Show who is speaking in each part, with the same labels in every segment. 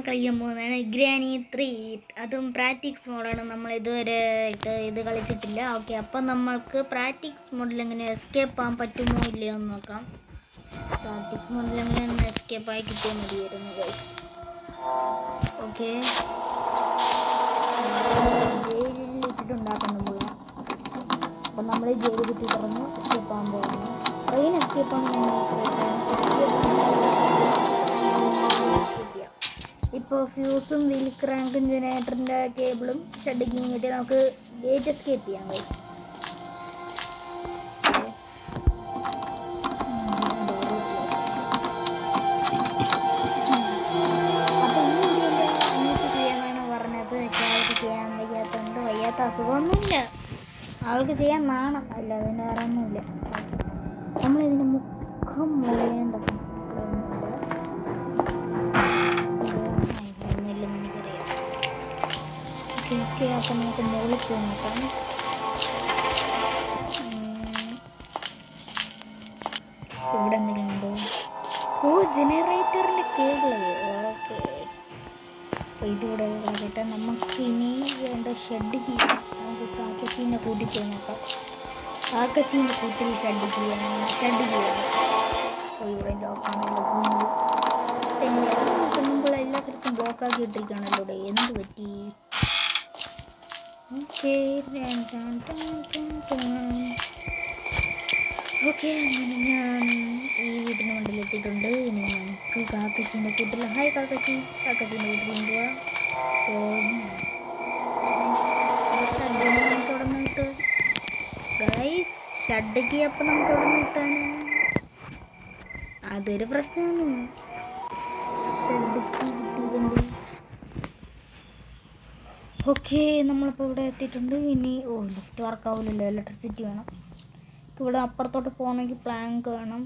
Speaker 1: കളിക്കാൻ പോകുന്നതാണ് ഗ്രാനി 3. അതും പ്രാക്ടീസ് മോഡാണ്. നമ്മൾ ഇതുവരെ ഇത് കളിച്ചിട്ടില്ല. ഓക്കെ, അപ്പം നമ്മൾക്ക് പ്രാക്ടീസ് മോഡിൽ എങ്ങനെ എസ്കേപ്പ് ആകാൻ പറ്റുമോ ഇല്ലയോ എന്ന് നോക്കാം. പ്രാക്ടീസ് മോഡിൽ എങ്ങനെ എസ്കേപ്പ് ആയി കിട്ടിയാൽ മതിയായിരുന്നു ഗൈസ്. ഓക്കെ, ജയിലിൽ ഇട്ടിട്ടുണ്ടാക്കാൻ നമ്മൾ. അപ്പം നമ്മൾ ജയിലിൽ ഇട്ട് തുറന്ന് എസ്കേപ്പ് ആകാൻ പോകുന്നു. ട്രെയിൻ എസ്കേപ്പ് ആണ് നമ്മൾ. ഇപ്പോൾ ഫ്യൂസും വീൽ ക്രാങ്കും ജനറേറ്ററിൻ്റെ കേബിളും ഷെഡിങ്ങും കിട്ടി നമുക്ക് ഗേറ്റ് എസ്കേപ്പ് ചെയ്യാം. അപ്പം ഈ വീഡിയോയിൽ അമ്മയ്ക്ക് ചെയ്യാനാണ് പറഞ്ഞത്. ആൾക്ക് ചെയ്യാൻ വയ്യാത്തതുകൊണ്ട്, വയ്യാത്ത അസുഖമൊന്നുമില്ല, ആൾക്ക് ചെയ്യാൻ നാണം അല്ല, അതിന് വേറെ ഒന്നുമില്ല. നമ്മളിതിൻ്റെ മുഖം മുഴയേണ്ട ഓക്കെ. അപ്പം നമുക്ക് മുകളിൽ പോയി നോക്കാം. ഇവിടെ എന്തെങ്കിലും ഉണ്ടോ? ഓ, ജനറേറ്ററിൻ്റെ കേബിള്. ഓക്കെ, അപ്പോൾ ഇതിവിടെ കളഞ്ഞിട്ട് നമുക്ക് ഇനി വേണ്ട ഷെഡ് ചെയ്യാം. നമുക്ക് കാക്കച്ചീനെ കൂട്ടി പോയി നോക്കാം. കാക്കച്ചീൻ്റെ കൂട്ടിൽ ഷെഡ് ചെയ്യാം. അപ്പോൾ ഇവിടെ ലോക്കാണല്ലോ. മുമ്പ് എല്ലാ സ്ഥലത്തും ബ്ലോക്കാക്കി ഇട്ടിരിക്കുകയാണല്ലോ. ഇവിടെ എന്ത് പറ്റി? ഓക്കെ, അങ്ങനെ ഞാൻ ഈ വീട്ടിന് മണ്ടിലെത്തിയിട്ടുണ്ട്. ഇനി നമുക്ക് കാക്കച്ചീൻ്റെ കൂട്ടിൽ, ഹായ് കാക്കച്ചീൻ്റെ കൂട്ടിൽ നമുക്ക് അവിടെ നിന്ന് കിട്ടും ഗൈസ്. ഷഡ്ഡയ്ക്ക് അപ്പം നമുക്ക് അവിടെ നിന്ന് കിട്ടാൻ അതൊരു പ്രശ്നമാണ്. ഓക്കെ, നമ്മളിപ്പോൾ ഇവിടെ എത്തിയിട്ടുണ്ട്. ഇനി ലിഫ്റ്റ് വർക്ക് ആവില്ലല്ലോ, ഇലക്ട്രിസിറ്റി വേണം. ഇവിടെ അപ്പുറത്തോട്ട് പോകണമെങ്കിൽ പ്ലാങ്ക് വേണം.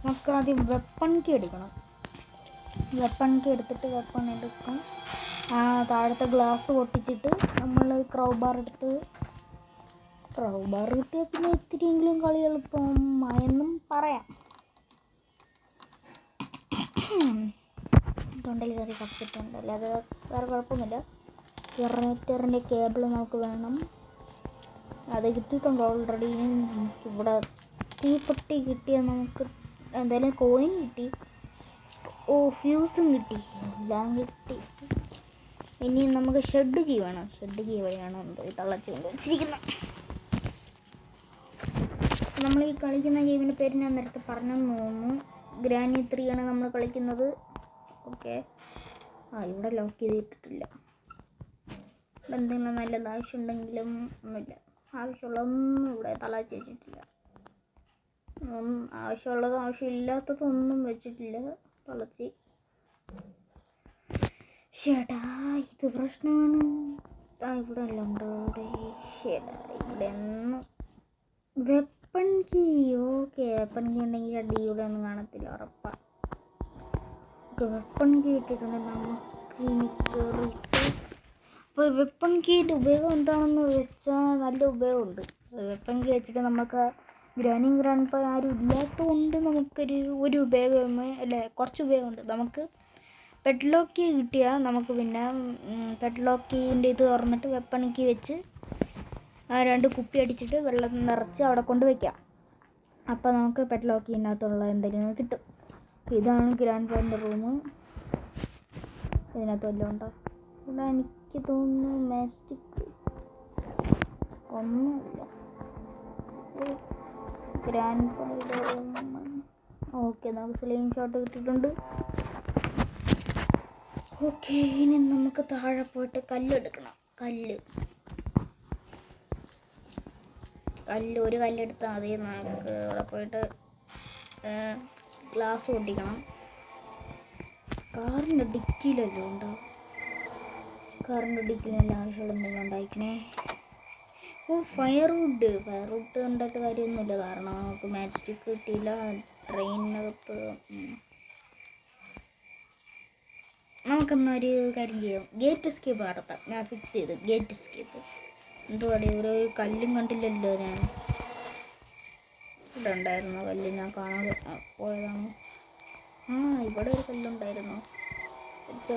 Speaker 1: നമുക്ക് ആദ്യം വെപ്പൺ കീ എടുക്കണം. വെപ്പൺ കീ എടുത്തിട്ട് വെപ്പൺ എടുക്കും. താഴത്തെ ഗ്ലാസ് പൊട്ടിച്ചിട്ട് നമ്മൾ ക്രൗബാർ എടുത്ത്, ക്രൗബാർ കിട്ടിയാൽ പിന്നെ ഇത്തിരിയെങ്കിലും കളി എളുപ്പമായെന്നും പറയാം. തൊണ്ടയിൽ കയറി കപ്പിട്ടുണ്ട്, അല്ലാതെ വേറെ കുഴപ്പമൊന്നുമില്ല. ജനറേറ്ററിൻ്റെ കേബിൾ നമുക്ക് വേണം. അത് കിട്ടിയിട്ടുണ്ട് ഓൾറെഡി. ഇവിടെ തീപ്പെട്ടി കിട്ടിയാൽ നമുക്ക് എന്തായാലും കോയിൻ കിട്ടി. ഫ്യൂസും കിട്ടി, എല്ലാം കിട്ടി. ഇനി നമുക്ക് ഷെഡ് കീ വേണം. ഷെഡ് കീ വഴിയാണ് എന്തോ തള്ളച്ചു കൊണ്ട് വെച്ചിരിക്കുന്നത്. നമ്മൾ ഈ കളിക്കുന്ന ഗെയിമിൻ്റെ പേര് ഞാൻ നേരത്തെ പറഞ്ഞെന്ന് തോന്നുന്നു. ഗ്രാനി 3 ആണ് നമ്മൾ കളിക്കുന്നത്. ഓക്കെ, ഇവിടെ ലോക്ക് ചെയ്തിട്ടിട്ടില്ല. എന്തെങ്കിലും നല്ലത് ആവശ്യമുണ്ടെങ്കിലും ഒന്നുമില്ല. ആവശ്യമുള്ളതൊന്നും ഇവിടെ തളച്ച് വെച്ചിട്ടില്ല. ആവശ്യമുള്ളത് ആവശ്യമില്ലാത്തതൊന്നും വെച്ചിട്ടില്ല, തളച്ച്. ചേട്ടാ, ഇത് പ്രശ്നമാണ്. ഇവിടെ എല്ലാം ഉണ്ടോ? ചേട്ടാ, ഇവിടെ ഒന്നും. Weapon key. Okay, weapon key ഉണ്ടെങ്കിൽ ഷെഡ് ഇവിടെ ഒന്നും കാണത്തില്ല, ഉറപ്പാണ്. വെപ്പൺ കീ ഇട്ടിട്ടുണ്ട്. നമുക്ക് ഇനി കയറിയിട്ട് അപ്പോൾ വെപ്പൺ കീയുടെ ഉപയോഗം എന്താണെന്ന് വെച്ചാൽ നല്ല ഉപയോഗമുണ്ട്. വെപ്പൺ കീ വെച്ചിട്ട് നമുക്ക് ഗ്രാനി ഗ്രാൻഡ് ആരും ഇല്ലാത്തതുകൊണ്ട് ഒരു ഉപയോഗമേ അല്ലേ, കുറച്ച് ഉപയോഗമുണ്ട്. നമുക്ക് പെഡ്ലോക്ക് കീ കിട്ടിയാൽ നമുക്ക് പിന്നെ പെഡ്ലോക്ക് കീൻ്റെ ഇത് തുറന്നിട്ട് വെപ്പൺ കീ വെച്ച് 2 കുപ്പി അടിച്ചിട്ട് വെള്ളം നിറച്ച് അവിടെ കൊണ്ട് വയ്ക്കാം. അപ്പോൾ നമുക്ക് പെഡ്ലോക്ക് കീനകത്തുള്ള എന്തെങ്കിലും കിട്ടും. ഇതാണ് ഗ്രാൻഡ് പാൻ്റെ റൂം. ഇതിനകത്ത് വല്ലതും ഉണ്ടോ? ഇവിടെ എനിക്ക് തോന്നുന്നു മാജിക് ഒന്നുമില്ല. ഗ്രാൻഡ് പായുടെ റൂം. ഓക്കെ, നമുക്ക് സ്ലൈം ഷോട്ട് കിട്ടിയിട്ടുണ്ട്. ഓക്കെ, ഇനി നമുക്ക് താഴെ പോയിട്ട് കല്ലെടുക്കണം. ഒരു കല്ലെടുത്താൽ മതി. നമുക്ക് ഇവിടെ പോയിട്ട് ഗ്ലാസ് പൊട്ടിക്കണം. കാറിൻ്റെ ഡിക്കിയിലല്ലോ ഉണ്ടാവും. കാറിൻ്റെ ഡിക്കിയിലെല്ലാം ആവശ്യമുള്ള എന്തെങ്കിലും ഉണ്ടായിരിക്കണേ. ഫയർവുഡ് ഉണ്ടായിട്ട് കാര്യമൊന്നുമില്ല, കാരണം നമുക്ക് മാച്ച് സ്റ്റിക്ക് കിട്ടിയില്ല. ട്രെയിനിനകത്ത് നമുക്കെന്നാ ഒരു കാര്യം ചെയ്യാം, ഗേറ്റ് എസ്കേപ്പ് നടത്താം. ഞാൻ ഫിക്സ് ചെയ്ത് ഗേറ്റ് എസ്കേപ്പ്. എന്തുവാടെ, ഒരു കല്ലും കണ്ടില്ലല്ലോ ഞാൻ. ഇവിടെ ഉണ്ടായിരുന്നു കല്ല്, ഞാൻ കാണാതെ പോയതാണ്. ഇവിടെ ഒരു കല്ലുണ്ടായിരുന്നു.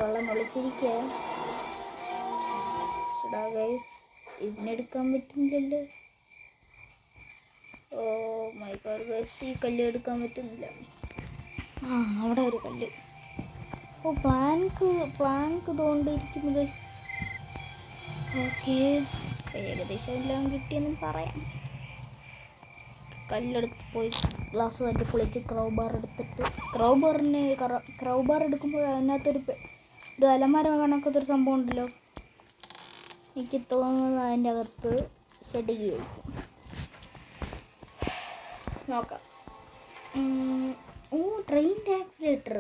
Speaker 1: വെള്ളം ഒളിച്ചിരിക്കുക. ഇതിനെടുക്കാൻ പറ്റുന്നില്ലല്ലോ. ഓ മൈ ഗോഡ് ഗൈസ്, ഈ കല്ല് എടുക്കാൻ പറ്റുന്നില്ല. അവിടെ ഒരു കല്ല്. ഓ പ്ലാങ്ക് തോണ്ടിരിക്കുന്നു ഗൈസ്. ഓക്കെ, ഏകദേശം എല്ലാം കിട്ടിയെന്നും പറയാം. കല്ലെടുത്ത് പോയി ഗ്ലാസ് തട്ടി പൊളിച്ച് ക്രൗബാർ എടുത്തിട്ട്, ക്രൗബാർ എടുക്കുമ്പോൾ അതിനകത്തൊരു അലമാര കണക്കത്തൊരു സംഭവം ഉണ്ടല്ലോ. എനിക്ക് തോന്നുന്നത് അതിൻ്റെ അകത്ത് ഷെഡിങ് കഴിക്കും. നോക്കാം. ഓ ട്രെയിനിൻ്റെ ആക്സിലേറ്റർ.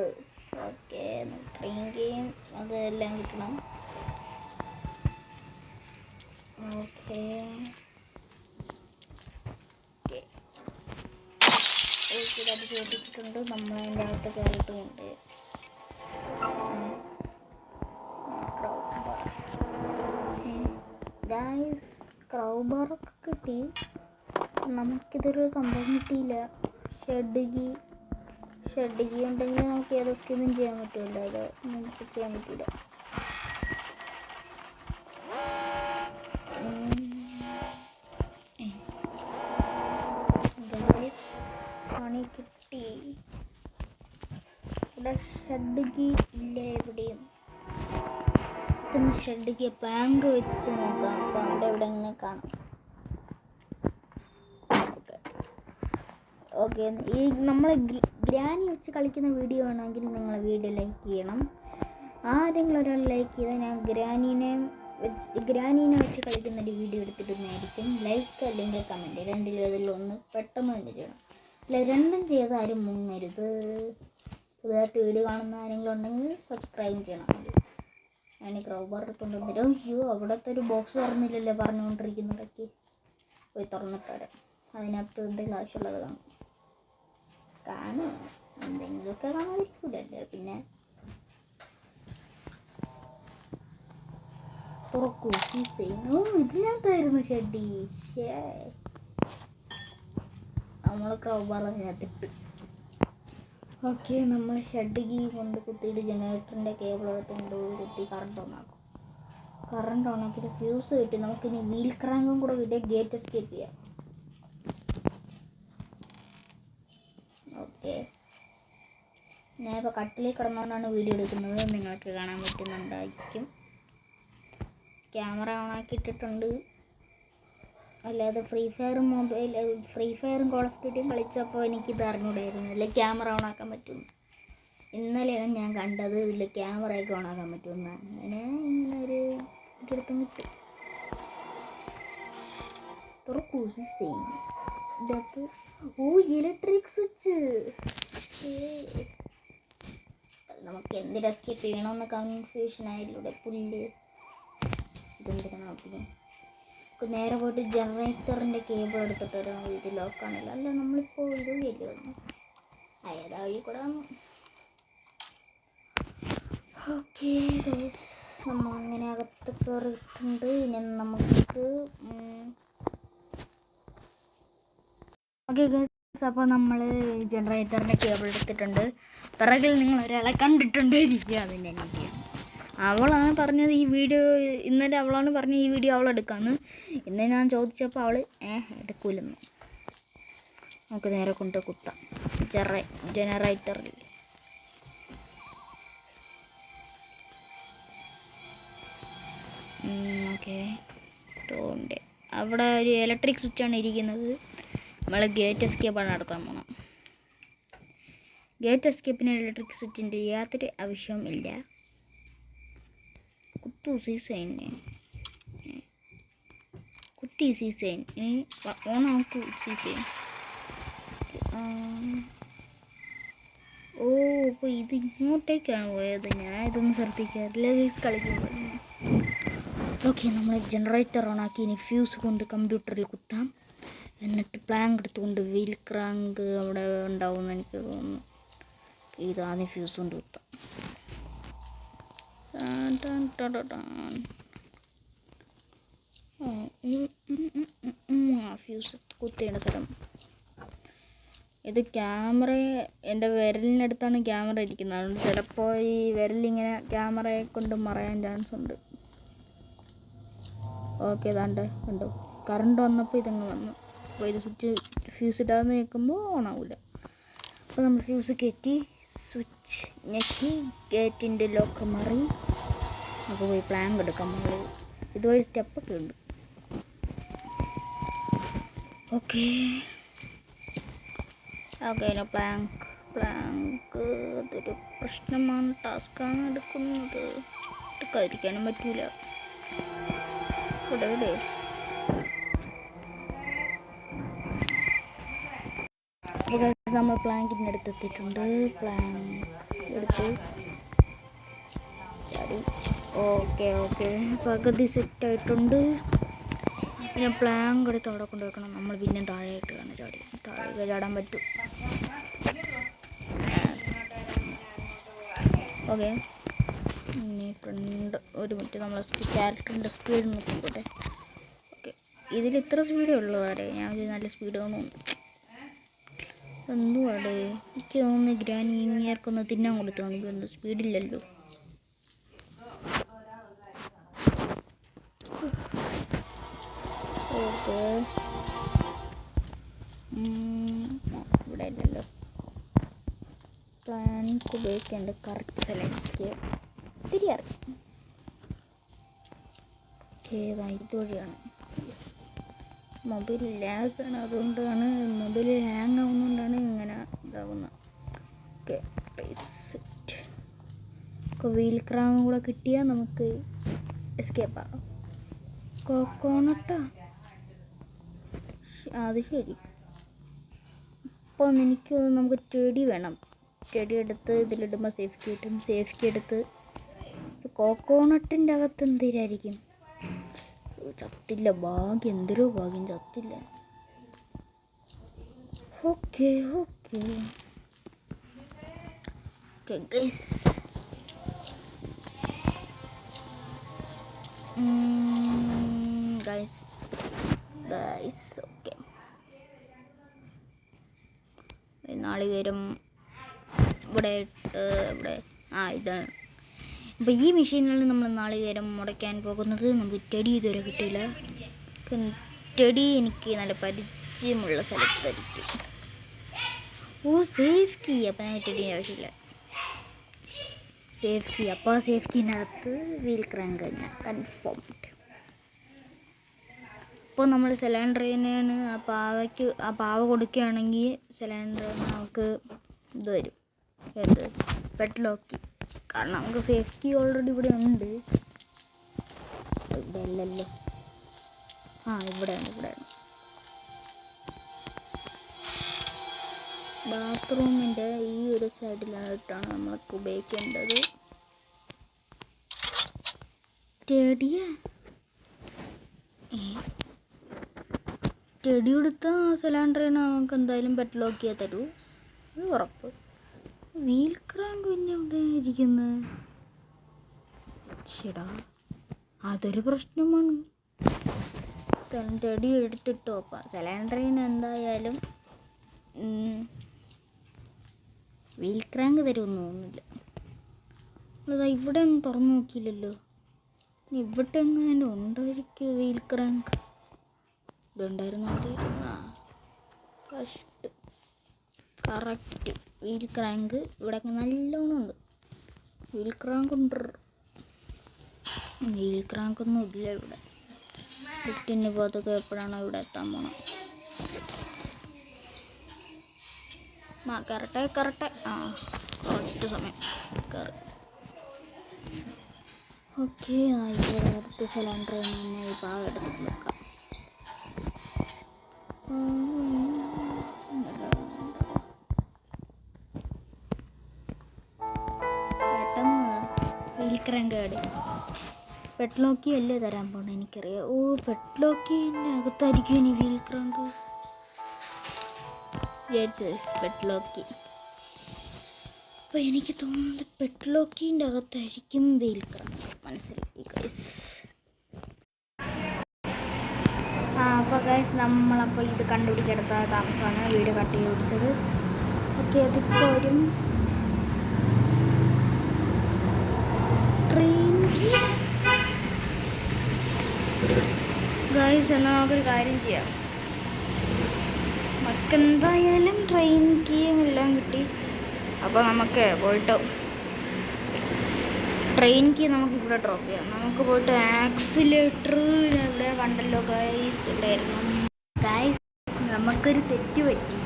Speaker 1: ഓക്കെ, ട്രെയിൻ ഗെയിം അതെല്ലാം കിട്ടണം. ഓക്കെ അത് ചോദിച്ചിട്ടുണ്ട്. നമ്മളതിൻ്റെ അകത്ത് കയറിയിട്ടുമുണ്ട്. ഗൈസ്, ക്രൗബാറൊക്കെ കിട്ടി. നമുക്കിതൊരു സംഭവം കിട്ടിയില്ല. ഷെഡ് കീ ഉണ്ടെങ്കിൽ നമുക്ക് ഏതൊക്കെ ഒന്നും ചെയ്യാൻ പറ്റുമല്ലോ. അത് നമുക്ക് ചെയ്യാൻ പറ്റില്ല. പണി കിട്ടി. ഇവിടെ ഷെഡ് കീ ഇല്ല എവിടെയും. ഷെഡ് കീ പ്ലാങ്ക് വെച്ച് നോക്കാം. അപ്പോൾ അവിടെ എവിടെ ഇങ്ങനെ കാണാം. ഓക്കെ, ഈ നമ്മളെ ഗ്രാനി വെച്ച് കളിക്കുന്ന വീഡിയോ ആണെങ്കിൽ നിങ്ങൾ വീഡിയോ ലൈക്ക് ചെയ്യണം. ആരെങ്കിലും ഒരാൾ ലൈക്ക് ചെയ്താൽ ഞാൻ ഗ്രാനീനെ വെച്ച് കളിക്കുന്ന ഒരു വീഡിയോ എടുത്തിട്ടുണ്ടായിരിക്കും. ലൈക്ക് അല്ലെങ്കിൽ കമൻറ്റ്, രണ്ടിലൊന്ന് പെട്ടെന്ന് തന്നെ ചെയ്യണം. അല്ല, രണ്ടും ചെയ്ത് ആരും മുങ്ങരുത്. പുതുതായിട്ട് വീഡിയോ കാണുന്ന ആരെങ്കിലും ഉണ്ടെങ്കിൽ സബ്സ്ക്രൈബ് ചെയ്യണം. ഞാൻ ക്രൗബാർ എടുത്തുകൊണ്ടുവന്നിട്ട്, അയ്യോ അവിടുത്തെ ഒരു ബോക്സ് തുറന്നില്ലല്ലോ പറഞ്ഞുകൊണ്ടിരിക്കുന്നിടയ്ക്ക്. പോയി തുറന്നിട്ട് വരാം. അതിനകത്ത് എന്തെങ്കിലും ആവശ്യമുള്ളത് കാണും. എന്തെങ്കിലുമൊക്കെ കാണാതിരിക്കില്ലല്ലോ. പിന്നെ തുറക്കൂ. ഇതിനകത്തായിരുന്നു ഷെഡി. നമ്മൾ ക്രൗബാർ അതിനകത്തിട്ട്. ഓക്കെ, നമ്മൾ ഷെഡ് കീ കൊണ്ട് കുത്തിയിട്ട് ജനറേറ്ററിൻ്റെ കേബിൾ എടുത്തുകൊണ്ട് കുത്തി കറണ്ട് ഓണാക്കും. കറണ്ട് ഓണാക്കിയിട്ട് ഫ്യൂസ് കിട്ടി. നമുക്കിനി വീൽ ക്രാങ്കും കൂടെ കിട്ടിയാൽ ഗേറ്റ് എസ്കേപ്പ് ചെയ്യാം. ഓക്കെ, ഞാനിപ്പോൾ കട്ടിലേക്ക് കിടന്നുകൊണ്ടാണ് വീഡിയോ എടുക്കുന്നത്. നിങ്ങൾക്ക് കാണാൻ പറ്റുന്നുണ്ടായിരിക്കും. ക്യാമറ ഓണാക്കിയിട്ടിട്ടുണ്ട്. അല്ലാതെ ഫ്രീ ഫയറും കോൾ ഓഫ് ഡ്യൂട്ടിയും കളിച്ചപ്പോൾ എനിക്കിത് അറിഞ്ഞൂടായിരുന്നു ഇതിൽ ക്യാമറ ഓണാക്കാൻ പറ്റുമെന്ന്. ഇന്നലെയാണ് ഞാൻ കണ്ടത് ഇതിൽ ക്യാമറയൊക്കെ ഓണാക്കാൻ പറ്റുമെന്ന്. അങ്ങനെ ഇങ്ങനെ ഒരിടത്തും കിട്ടും. തുറക്കൂ. ഇതിനകത്ത് ഇലക്ട്രിക് സ്വിച്ച്. നമുക്ക് എന്തിന് എസ്കേപ്പ് ചെയ്യണമെന്ന് കൺഫ്യൂഷൻ ആയില്ലൂടെ. പുല്ല് ഇതെന്തിനാ നോക്കി. നേരെ പോയിട്ട് ജനറേറ്ററിൻ്റെ കേബിൾ എടുത്തിട്ട് വരാം. ഇത് ലോക്കാണില്ല. അല്ല, നമ്മളിപ്പോൾ ഇത് വഴിയല്ലേ വന്നു. ഏതാ വഴി കൂടെ വന്നു. ഓക്കെ ഗൈസ്, നമ്മളങ്ങനെ അകത്ത് കയറിയിട്ടുണ്ട്. ഇനി നമുക്ക് ഓക്കെ ഗൈസ്, അപ്പോൾ നമ്മൾ ജനറേറ്ററിൻ്റെ കേബിൾ എടുത്തിട്ടുണ്ട്. പിറകിൽ നിങ്ങൾ ഒരാളെ കണ്ടിട്ടുണ്ടായിരിക്കും. അതിൻ്റെ എനിക്ക് അവളാണ് പറഞ്ഞത് ഈ വീഡിയോ, ഇന്നലെ അവളാണ് പറഞ്ഞത് ഈ വീഡിയോ അവൾ എടുക്കാമെന്ന്. ഇന്ന് ഞാൻ ചോദിച്ചപ്പോൾ അവൾ എടുക്കൂലെന്ന്. നമുക്ക് നേരെ കൊണ്ട് കുത്താം ജനറേറ്ററിൽ. ഓക്കെ, തോണ്ടേ അവിടെ ഒരു ഇലക്ട്രിക് സ്വിച്ചാണ് ഇരിക്കുന്നത്. നമ്മൾ ഗേറ്റ് എസ്കേപ്പാണ് നടത്താൻ പോകണം. ഗേറ്റ് എസ്കേപ്പിന് ഇലക്ട്രിക് സ്വിച്ചിൻ്റെ യാതൊരു ആവശ്യവും ഇല്ല. കുത്തി സീസൈൻ ഇനി ഓണാക്കൂ. സീസൈൻ അപ്പോൾ ഇത് ഇങ്ങോട്ടേക്കാണ് പോയത്. ഞാൻ ഇതൊന്നും ശ്രദ്ധിക്കാറില്ല കളിക്കുമ്പോൾ. ഓക്കെ, നമ്മൾ ജനറേറ്റർ ഓണാക്കി. ഇനി ഫ്യൂസ് കൊണ്ട് കമ്പ്യൂട്ടറിൽ കുത്താം. എന്നിട്ട് പ്ലാങ്ക് എടുത്തുകൊണ്ട് വീൽ ക്രാങ്ക് അവിടെ ഉണ്ടാവുമെന്ന് എനിക്ക് തോന്നുന്നു. ഇതാദ്യം ഫ്യൂസ് കൊണ്ട് കുത്താം. ഫ്യൂസ് കുത്തേണ്ട സ്ഥലം. ഇത് ക്യാമറ എൻ്റെ വിരലിനടുത്താണ് ക്യാമറ ഇരിക്കുന്നത്. അതുകൊണ്ട് ചിലപ്പോൾ ഈ വിരലിങ്ങനെ ക്യാമറയെ കൊണ്ട് മറയാൻ ചാൻസ് ഉണ്ട്. ഓക്കെ, ഇതാണ്ട് കണ്ടോ, കറണ്ട് വന്നപ്പോൾ ഇതങ്ങ് വന്നു. അപ്പോൾ ഇത് ഫ്യൂസ് ഇടാതെ നിൽക്കുമ്പോൾ ഓണാവില്ല. അപ്പോൾ നമ്മൾ ഫ്യൂസ് കയറ്റി സ്വിച്ച് ഞെക്കി ഗേറ്റിൻ്റെ ലോക്ക് മാറി നമുക്ക് പോയി പ്ലാങ്ക് എടുക്കാം. നമ്മൾ ഇതുവഴി സ്റ്റെപ്പൊക്കെ ഉണ്ട്. ഓക്കെ പ്ലാങ്ക് അതൊരു പ്രശ്നമാണ്, ടാസ്ക്കാണ് എടുക്കുന്നത്. എടുക്കാതിരിക്കാനും പറ്റൂല. ഇവിടെ നമ്മൾ പ്ലാങ്കിൻ്റെ അടുത്ത് എത്തിയിട്ടുണ്ട്. പ്ലാങ്ക് എടുത്ത് ചാടി. ഓക്കെ പകുതി സെറ്റായിട്ടുണ്ട്. പിന്നെ പ്ലാങ്ക് എടുത്ത് അവിടെ കൊണ്ട് വെക്കണം. നമ്മൾ പിന്നെ താഴെയായിട്ട് കാണാൻ താഴെ ചാടാൻ പറ്റും. ഓക്കെ, ഇനി ഫ്രണ്ട് ഒരു മിനിറ്റ് നമ്മൾ ക്യാരക്ടറിൻ്റെ സ്പീഡ് നോക്കിക്കോട്ടെ. ഓക്കെ, ഇതിൽ ഇത്ര സ്പീഡേ ഉള്ളൂ. ഞാൻ ഒരു നല്ല സ്പീഡ് തോന്നുന്നു. എന്തുവാടേ, എനിക്ക് തോന്നുന്നു ഗ്രാനി ഇങ്ങേർക്കൊന്ന് തിന്നാൻ കൊടുത്തോണ്ട് ഇതൊന്നും സ്പീഡില്ലല്ലോ. ഓക്കെ, ഇവിടെ ഇല്ലല്ലോ. പ്ലാനിക്ക് ഉപയോഗിക്കേണ്ട കറക്റ്റ് സ്ഥലത്തേക്ക് തിരിയാറ്. ഓക്കെ, ഇതുവഴിയാണ്. മൊബൈൽ ലാഗാണ്, അതുകൊണ്ടാണ് മൊബൈൽ ഹാങ് ആവുന്നതുകൊണ്ടാണ് ഇങ്ങനെ ഇതാവുന്നത്. ഓക്കെ, വീൽ ക്രാങ് കൂടെ കിട്ടിയാൽ നമുക്ക് എസ്കേപ്പ് ആകാം. കോക്കോണട്ടാ, അത് ശരി. അപ്പോൾ എനിക്ക് നമുക്ക് ടെടി വേണം. ടെടി എടുത്ത് ഇതിലിടുമ്പോൾ സേഫ്റ്റി കിട്ടും. സേഫ്റ്റി എടുത്ത് കോക്കോണട്ടിൻ്റെ അകത്ത് എന്തിനായിരിക്കും? ചത്തില്ല, ഭാഗ്യം, എന്തൊരു ഭാഗ്യം, ചത്തില്ല. Okay guys, okay. നാളികേരം ഇവിടെ ഇതാണ്. അപ്പോൾ ഈ മെഷീനിൽ നമ്മൾ നാളികേരം മുടയ്ക്കാൻ പോകുന്നത്. നമുക്ക് ടെടി ഇതുവരെ കിട്ടിയില്ല. ടെടി എനിക്ക് നല്ല പരിചയമുള്ള സ്ഥലത്തായിരിക്കും. Safe key. അപ്പം ഞാൻ ടെടീൻ്റെ ആവശ്യമില്ല. Safe key. അപ്പോൾ സേഫ് കീനകത്ത് വീൽ ക്രാങ്ക് കഴിഞ്ഞ കൺഫേംഡ്. അപ്പോൾ നമ്മൾ സിലിണ്ടറിനാണ് ആ പാവ കൊടുക്കുകയാണെങ്കിൽ സിലിണ്ടറിന് നമുക്ക് ഇത് വരും, പെട്ലോക്കി. കാരണം നമുക്ക് സേഫ്റ്റി ഓൾറെഡി ഇവിടെ ഉണ്ട്. ഇവിടെ അല്ലല്ലോ, ഇവിടെയാണ്. ബാത്റൂമിൻ്റെ ഈ ഒരു സൈഡിലായിട്ടാണ് നമ്മൾക്ക് ഉപയോഗിക്കേണ്ടത്. ടെടി എടുത്ത സിലിണ്ടറിന് നമുക്ക് എന്തായാലും പെട്ലോക്കിയേ തരൂ, അത് ഉറപ്പ്. വീൽ ക്രാങ്ക് പിന്നെ ഇവിടെ ഇരിക്കുന്നത്. ശരിടാ, അതൊരു പ്രശ്നമാണ്. ടെടി എടുത്തിട്ടോ. അപ്പം സിലിണ്ടറിന് എന്തായാലും വീൽ ക്രാങ്ക് തരുമെന്ന് തോന്നുന്നില്ല. ഇവിടെ ഒന്നും തുറന്നു നോക്കിയില്ലല്ലോ. ഇവിടെ എങ്ങനെ ഉണ്ടായിരിക്കും വീൽ ക്രാങ്ക്? ഇതുണ്ടായിരുന്നു. കറക്റ്റ് വീൽ ക്രാങ്ക് ഇവിടെ നല്ലോണം ഉണ്ട്. വീൽ ക്രാങ്ക് ഒന്നും ഇല്ല ഇവിടെ. കുട്ടിന് പോതൊക്കെ എപ്പോഴാണോ ഇവിടെ എത്താൻ പോണം. കറക്റ്റ് കറക്റ്റ് സമയം കയറി. ഓക്കെ, ഇവിടെ അടുത്ത സിലിണ്ടർ തന്നെ ഈ പാവ എടുത്ത് വെക്കാം. പെട്ടെന്ന് വീൽ ക്രാങ്ക് പെട്ലോക്കി അല്ലേ തരാൻ പോണേ, എനിക്കറിയാം. പെട്ലോക്കിൻ്റെ അകത്തായിരിക്കും ഇനി വീൽ ക്രാങ്ക് പെട്ലോക്കി. അപ്പോൾ എനിക്ക് തോന്നുന്നത് പെട്ലോക്കിൻ്റെ അകത്തായിരിക്കും വീൽ ക്രാങ്ക്. മനസ്സിലായി ഗൈസ്? അപ്പോൾ ഗൈസ് നമ്മളപ്പോൾ ഇത് കണ്ടുപിടിക്കെടുത്ത താമസമാണ് വീഡിയോ കട്ട് ചെയ്ത് പിടിച്ചത്. ഓക്കെ, അതിപ്പോൾ വരും. ട്രെയിൻ ഗൈസ്, എന്നാൽ നമുക്കൊരു കാര്യം ചെയ്യാം. നമുക്കെന്തായാലും ട്രെയിൻ കീ എല്ലാം കിട്ടി. അപ്പോൾ നമുക്ക് പോയിട്ട് ട്രെയിൻ കീ നമുക്ക് ഇവിടെ ഡ്രോപ്പ് ചെയ്യാം. നമുക്ക് പോയിട്ട് ആക്സിലേറ്റർ ഇവിടെ കണ്ടല്ലോ ഗൈസ്, ഇവിടെ ആയിരുന്നു. ഗൈസ്, നമുക്കൊരു തെറ്റ് പറ്റി.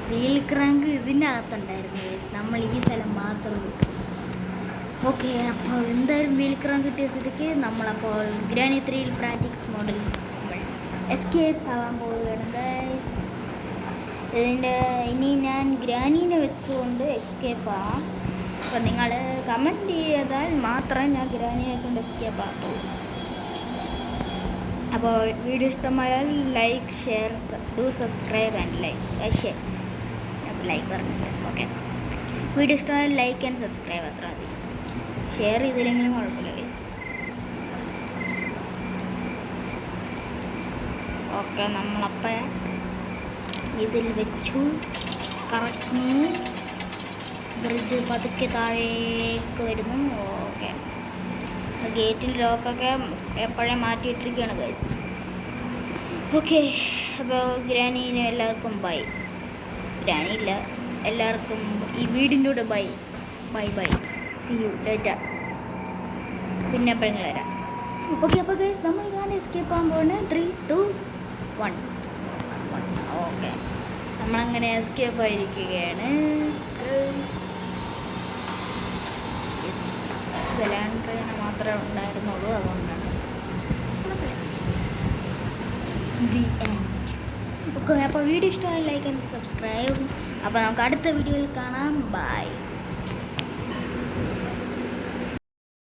Speaker 1: വീൽ ക്രാങ്ക് ഇതിൻ്റെ അകത്തുണ്ടായിരുന്നു ഗൈസ്. നമ്മൾ ഈ സ്ഥലം മാത്രം കിട്ടും. ഓക്കെ, അപ്പോൾ എന്തായാലും വീൽ ക്രാങ്ക് കിട്ടിയ സ്ഥിതിക്ക് നമ്മളപ്പോൾ ഗ്രാനി 3 പ്രാക്ടിക്സ് മോഡൽ നമ്മൾ എസ്കേപ്പ് ആവാൻ പോവുകയാണ് ഗൈസ്. ഇനി ഞാൻ ഗ്രാനീനെ വെച്ചുകൊണ്ട് എസ്കേപ്പ് ആവാം. അപ്പോൾ നിങ്ങൾ കമൻറ്റ് ചെയ്താൽ മാത്രമേ ഞാൻ ഗ്രാനിയെ വെച്ചുകൊണ്ട് എസ്കേപ്പ് ആകത്തുള്ളൂ. അപ്പോൾ വീഡിയോ ഇഷ്ടമായാൽ like, share, do subscribe and share. Like പറഞ്ഞില്ല. ഓക്കെ, വീഡിയോ ഇഷ്ടമായാൽ ലൈക്ക് ആൻഡ് സബ്സ്ക്രൈബ് അത്ര മതി. ഷെയർ ചെയ്തില്ലെങ്കിലും കുഴപ്പമില്ല. ഓക്കെ, നമ്മളപ്പോൾ ഇതിൽ വെച്ചു കറക്കുന്നു. ബ്രിഡ്ജ് പതുക്കെ താഴേക്ക് വരുന്നു. ഓക്കെ, ഗേറ്റിൽ ലോക്കൊക്കെ എപ്പോഴേ മാറ്റിയിട്ടിരിക്കുകയാണ് ഗൈസ്. ഓക്കെ, അപ്പോൾ ഗ്രാനീന് എല്ലാവർക്കും ബൈ. ഗ്രാനി ഇല്ല, എല്ലാവർക്കും ഈ വീടിൻ്റെ കൂടെ bye bye bye. C you later. പിന്നെ എപ്പോഴെങ്കിലും വരാം. ഓക്കെ, അപ്പോൾ ഗൈസ് നമ്മൾ ഞാൻ എസ്കേപ്പ് ആകാൻ പോകുന്നത് 3, 2, 1. ഓക്കെ, നമ്മളങ്ങനെ എസ്കേപ്പ് ആയിരിക്കുകയാണ്. സിലിണ്ടറിന് മാത്രമേ ഉണ്ടായിരുന്നുള്ളൂ, അതുകൊണ്ടാണ്. ഓക്കെ, അപ്പോൾ വീഡിയോ ഇഷ്ടമായി ലൈക്ക് ആൻഡ് സബ്സ്ക്രൈബ്. അപ്പോൾ നമുക്ക് അടുത്ത വീഡിയോയിൽ കാണാം. ബൈ.